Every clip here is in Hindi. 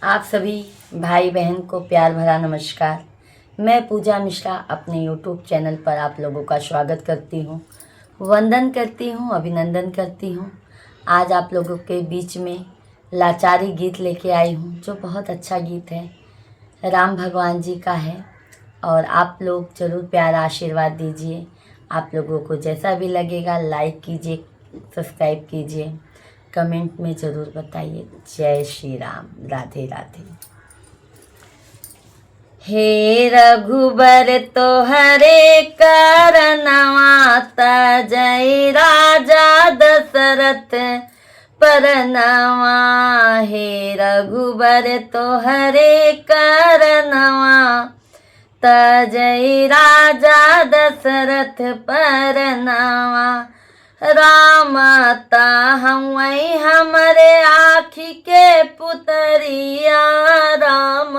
आप सभी भाई बहन को प्यार भरा नमस्कार। मैं पूजा मिश्रा अपने YouTube चैनल पर आप लोगों का स्वागत करती हूँ, वंदन करती हूँ, अभिनंदन करती हूँ। आज आप लोगों के बीच में लाचारी गीत लेके आई हूँ, जो बहुत अच्छा गीत है, राम भगवान जी का है। और आप लोग ज़रूर प्यार आशीर्वाद दीजिए। आप लोगों को जैसा भी लगेगा लाइक कीजिए, सब्सक्राइब कीजिए, कमेंट में ज़रूर बताइए। जय श्री राम, राधे राधे। हे रघुबर तोहरे करनवा जय राजा दशरथ परनवा। हे रघुबर तोहरे करनवा जय राजा दशरथ परनवा। राम हवै हमरे आँखी के पुतरिया, राम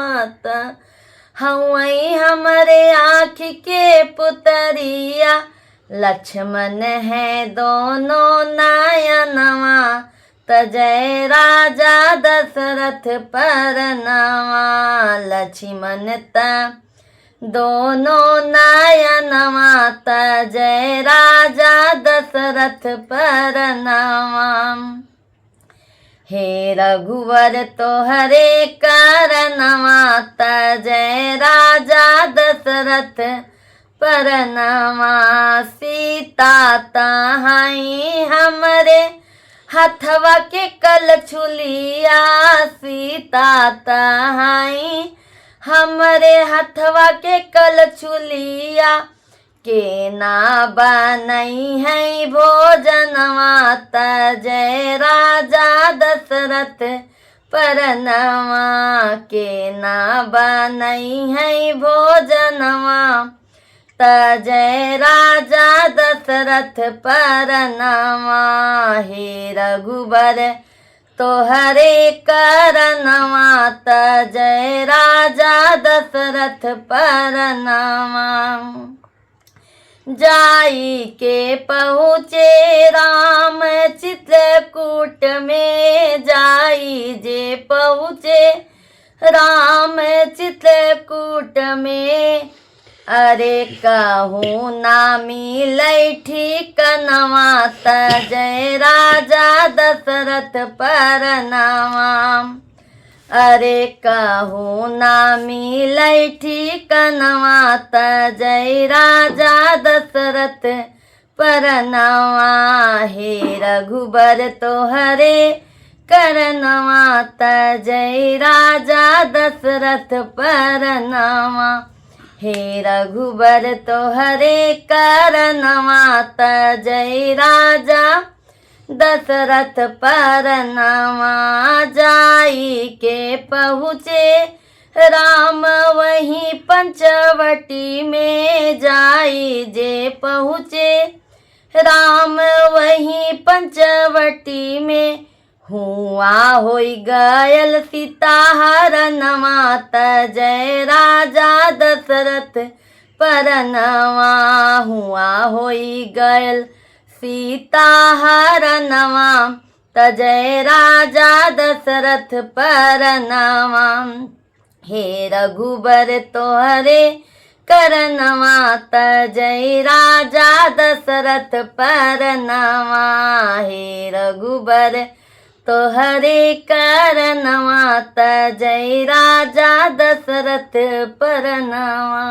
हवै हमरे आँखी के पुतरिया। लक्ष्मण है दोनों नयनवा जय राजा दशरथ परनवा। लक्ष्मण दोनों नयनवा जय राजा दशरथ परनवा। हे रघुवर तोहरे करनवा जय राजा दशरथ परनवा। सीता तहाई हमरे हथवा के कल छुलिया, सीता तहाई हमरे हथवा के कल छुलिया। के ना बनई है भोजनवा जय राजा दशरथ परनवा। के ना बनई है भोजनवा जय राजा दशरथ परनवा। हे रघुबर तोहरे करनवा जय राजा दशरथ परनवा। जाई के पहुँचे राम चित्रकूट में, जाई जे पहुँचे राम चित्रकूट में। अरे कहूँ ना मिलै ठिकनवा जय राजा दशरथ परनवा। अरे कहूँ ना मिलै ठिकनवा जय राजा दशरथ परनवा। हे रघुबर तोहरे करनवा जय राजा दशरथ परनवा। हे रघुबर तोहरे करनवा जय राजा दशरथ परनवा। जाई के पहुँचे राम वहीं पंचवटी में, जाई जे पहुँचे राम वहीं पंचवटी में। हुआ होई गयल सीता हरनवा जय राजा दशरथ परनवा। हुआ होई गयल सीता हरनवा जय राजा दशरथ परनवा। हे रघुबर तोहरे करनवा जय राजा दशरथ परनवा। हे रघुबर तोहरे करनवा जय राजा दशरथ परनवा।